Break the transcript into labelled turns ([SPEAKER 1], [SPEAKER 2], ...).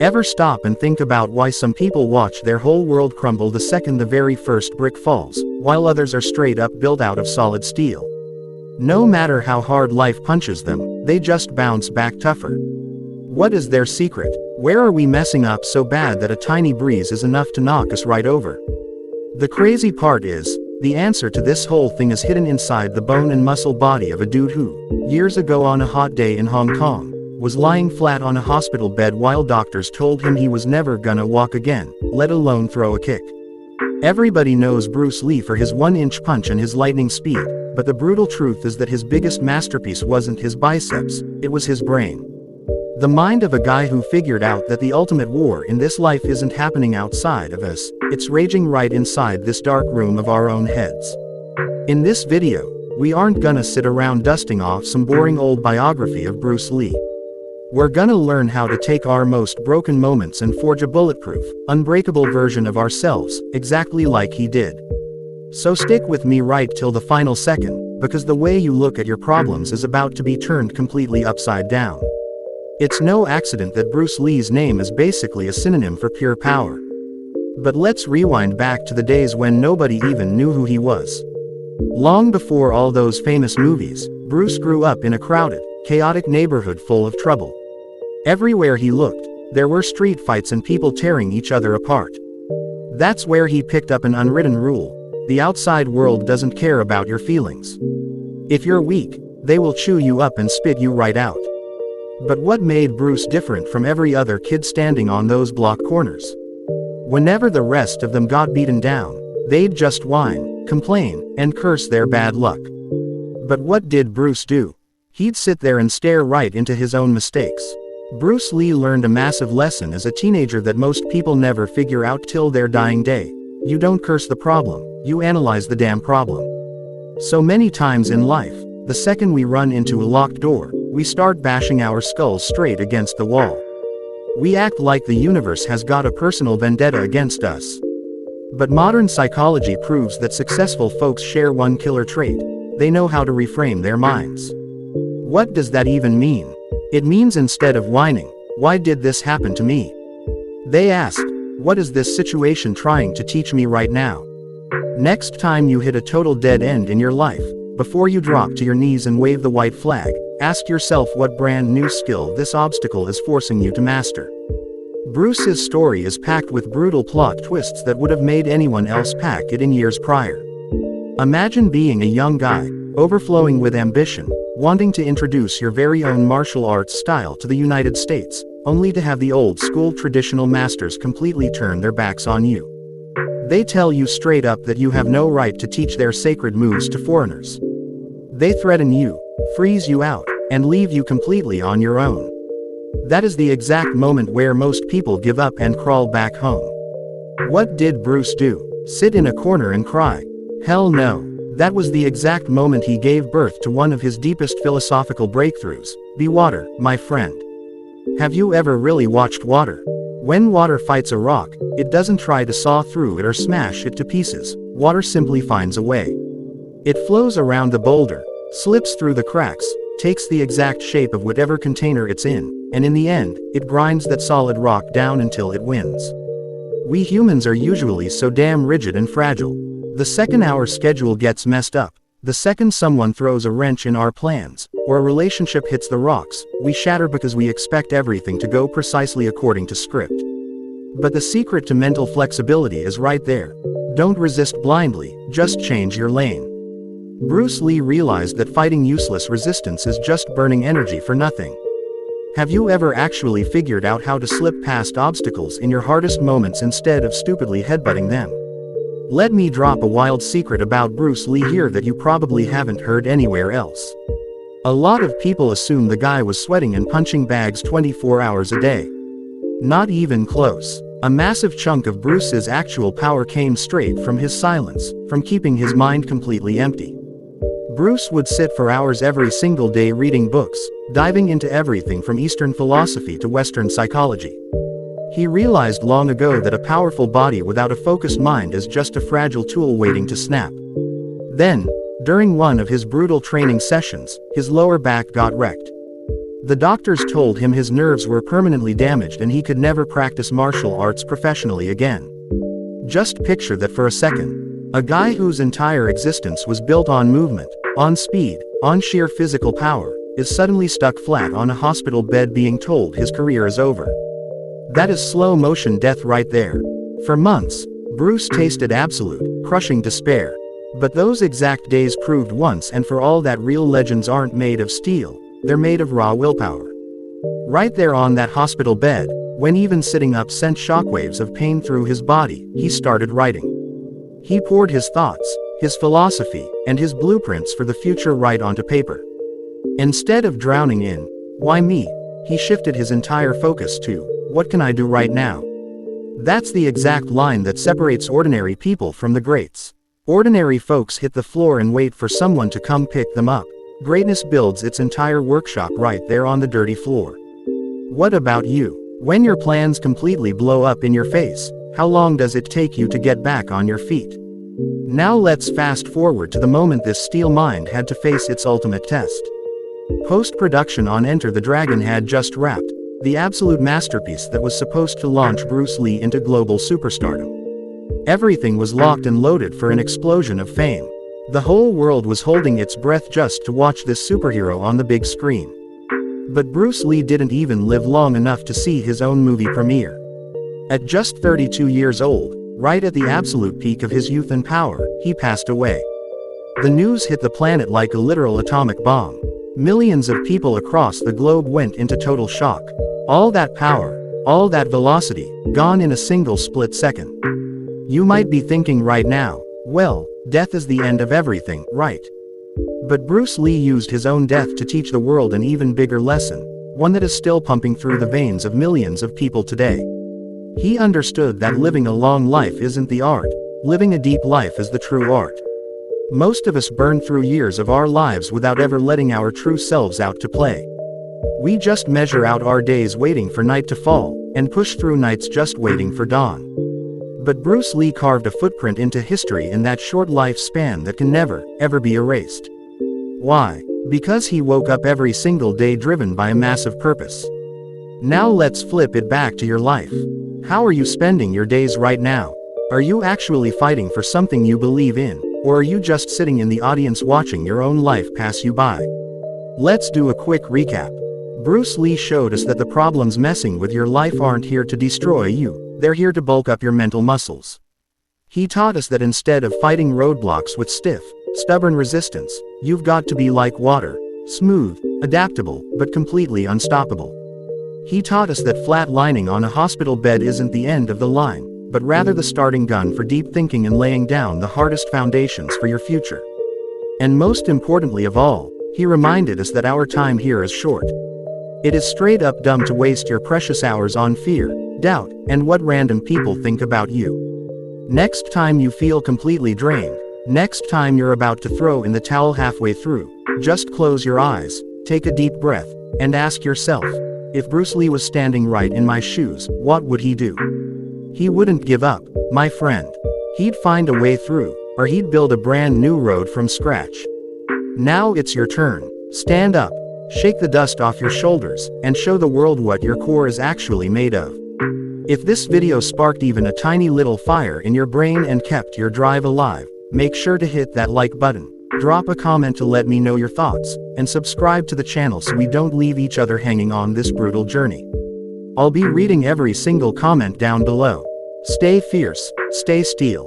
[SPEAKER 1] Ever stop and think about why some people watch their whole world crumble the second the very first brick falls, while others are straight up built out of solid steel? No matter how hard life punches them, they just bounce back tougher. What is their secret? Where are we messing up so bad that a tiny breeze is enough to knock us right over? The crazy part is, the answer to this whole thing is hidden inside the bone and muscle body of a dude who, years ago on a hot day in Hong Kong, was lying flat on a hospital bed while doctors told him he was never gonna walk again, let alone throw a kick. Everybody knows Bruce Lee for his 1-inch punch and his lightning speed, but the brutal truth is that his biggest masterpiece wasn't his biceps, it was his brain. The mind of a guy who figured out that the ultimate war in this life isn't happening outside of us, it's raging right inside this dark room of our own heads. In this video, we aren't gonna sit around dusting off some boring old biography of Bruce Lee. We're gonna learn how to take our most broken moments and forge a bulletproof, unbreakable version of ourselves, exactly like he did. So stick with me right till the final second, because the way you look at your problems is about to be turned completely upside down. It's no accident that Bruce Lee's name is basically a synonym for pure power. But let's rewind back to the days when nobody even knew who he was. Long before all those famous movies, Bruce grew up in a crowded, chaotic neighborhood full of trouble. Everywhere he looked, there were street fights and people tearing each other apart. That's where he picked up an unwritten rule: the outside world doesn't care about your feelings. If you're weak, they will chew you up and spit you right out. But what made Bruce different from every other kid standing on those block corners? Whenever the rest of them got beaten down, they'd just whine, complain, and curse their bad luck. But what did Bruce do? He'd sit there and stare right into his own mistakes. Bruce Lee learned a massive lesson as a teenager that most people never figure out till their dying day. You don't curse the problem, you analyze the damn problem. So many times in life, the second we run into a locked door, we start bashing our skulls straight against the wall. We act like the universe has got a personal vendetta against us. But modern psychology proves that successful folks share one killer trait: they know how to reframe their minds. What does that even mean? It means instead of whining, "Why did this happen to me?" they ask, "What is this situation trying to teach me right now?" Next time you hit a total dead end in your life, before you drop to your knees and wave the white flag, ask yourself what brand new skill this obstacle is forcing you to master. Bruce's story is packed with brutal plot twists that would have made anyone else pack it in years prior. Imagine being a young guy, overflowing with ambition, wanting to introduce your very own martial arts style to the United States, only to have the old school traditional masters completely turn their backs on you. They tell you straight up that you have no right to teach their sacred moves to foreigners. They threaten you, freeze you out, and leave you completely on your own. That is the exact moment where most people give up and crawl back home. What did Bruce do? Sit in a corner and cry? Hell no. That was the exact moment he gave birth to one of his deepest philosophical breakthroughs: be water, my friend. Have you ever really watched water? When water fights a rock, it doesn't try to saw through it or smash it to pieces. Water simply finds a way. It flows around the boulder, slips through the cracks, takes the exact shape of whatever container it's in, and in the end, it grinds that solid rock down until it wins. We humans are usually so damn rigid and fragile. The second our schedule gets messed up, the second someone throws a wrench in our plans, or a relationship hits the rocks, we shatter because we expect everything to go precisely according to script. But the secret to mental flexibility is right there. Don't resist blindly, just change your lane. Bruce Lee realized that fighting useless resistance is just burning energy for nothing. Have you ever actually figured out how to slip past obstacles in your hardest moments instead of stupidly headbutting them? Let me drop a wild secret about Bruce Lee here that you probably haven't heard anywhere else. A lot of people assume the guy was sweating and punching bags 24 hours a day. Not even close. A massive chunk of Bruce's actual power came straight from his silence, from keeping his mind completely empty. Bruce would sit for hours every single day reading books, diving into everything from Eastern philosophy to Western psychology. He realized long ago that a powerful body without a focused mind is just a fragile tool waiting to snap. Then, during one of his brutal training sessions, his lower back got wrecked. The doctors told him his nerves were permanently damaged and he could never practice martial arts professionally again. Just picture that for a second. A guy whose entire existence was built on movement, on speed, on sheer physical power, is suddenly stuck flat on a hospital bed being told his career is over. That is slow-motion death right there. For months, Bruce tasted absolute, crushing despair. But those exact days proved once and for all that real legends aren't made of steel, they're made of raw willpower. Right there on that hospital bed, when even sitting up sent shockwaves of pain through his body, he started writing. He poured his thoughts, his philosophy, and his blueprints for the future right onto paper. Instead of drowning in, "Why me?" he shifted his entire focus to, "What can I do right now?" That's the exact line that separates ordinary people from the greats. Ordinary folks hit the floor and wait for someone to come pick them up. Greatness builds its entire workshop right there on the dirty floor. What about you? When your plans completely blow up in your face, how long does it take you to get back on your feet? Now let's fast forward to the moment this steel mind had to face its ultimate test. Post-production on Enter the Dragon had just wrapped, the absolute masterpiece that was supposed to launch Bruce Lee into global superstardom. Everything was locked and loaded for an explosion of fame. The whole world was holding its breath just to watch this superhero on the big screen. But Bruce Lee didn't even live long enough to see his own movie premiere. At just 32 years old, right at the absolute peak of his youth and power, he passed away. The news hit the planet like a literal atomic bomb. Millions of people across the globe went into total shock. All that power, all that velocity, gone in a single split second. You might be thinking right now, well, death is the end of everything, right? But Bruce Lee used his own death to teach the world an even bigger lesson, one that is still pumping through the veins of millions of people today. He understood that living a long life isn't the art, living a deep life is the true art. Most of us burn through years of our lives without ever letting our true selves out to play. We just measure out our days waiting for night to fall, and push through nights just waiting for dawn. But Bruce Lee carved a footprint into history in that short lifespan that can never, ever be erased. Why? Because he woke up every single day driven by a massive purpose. Now let's flip it back to your life. How are you spending your days right now? Are you actually fighting for something you believe in, or are you just sitting in the audience watching your own life pass you by? Let's do a quick recap. Bruce Lee showed us that the problems messing with your life aren't here to destroy you, they're here to bulk up your mental muscles. He taught us that instead of fighting roadblocks with stiff, stubborn resistance, you've got to be like water, smooth, adaptable, but completely unstoppable. He taught us that flatlining on a hospital bed isn't the end of the line, but rather the starting gun for deep thinking and laying down the hardest foundations for your future. And most importantly of all, he reminded us that our time here is short. It is straight up dumb to waste your precious hours on fear, doubt, and what random people think about you. Next time you feel completely drained, next time you're about to throw in the towel halfway through, just close your eyes, take a deep breath, and ask yourself, if Bruce Lee was standing right in my shoes, what would he do? He wouldn't give up, my friend. He'd find a way through, or he'd build a brand new road from scratch. Now it's your turn. Stand up, shake the dust off your shoulders, and show the world what your core is actually made of. If this video sparked even a tiny little fire in your brain and kept your drive alive, make sure to hit that like button. Drop a comment to let me know your thoughts, and subscribe to the channel so we don't leave each other hanging on this brutal journey. I'll be reading every single comment down below. Stay fierce, stay steel.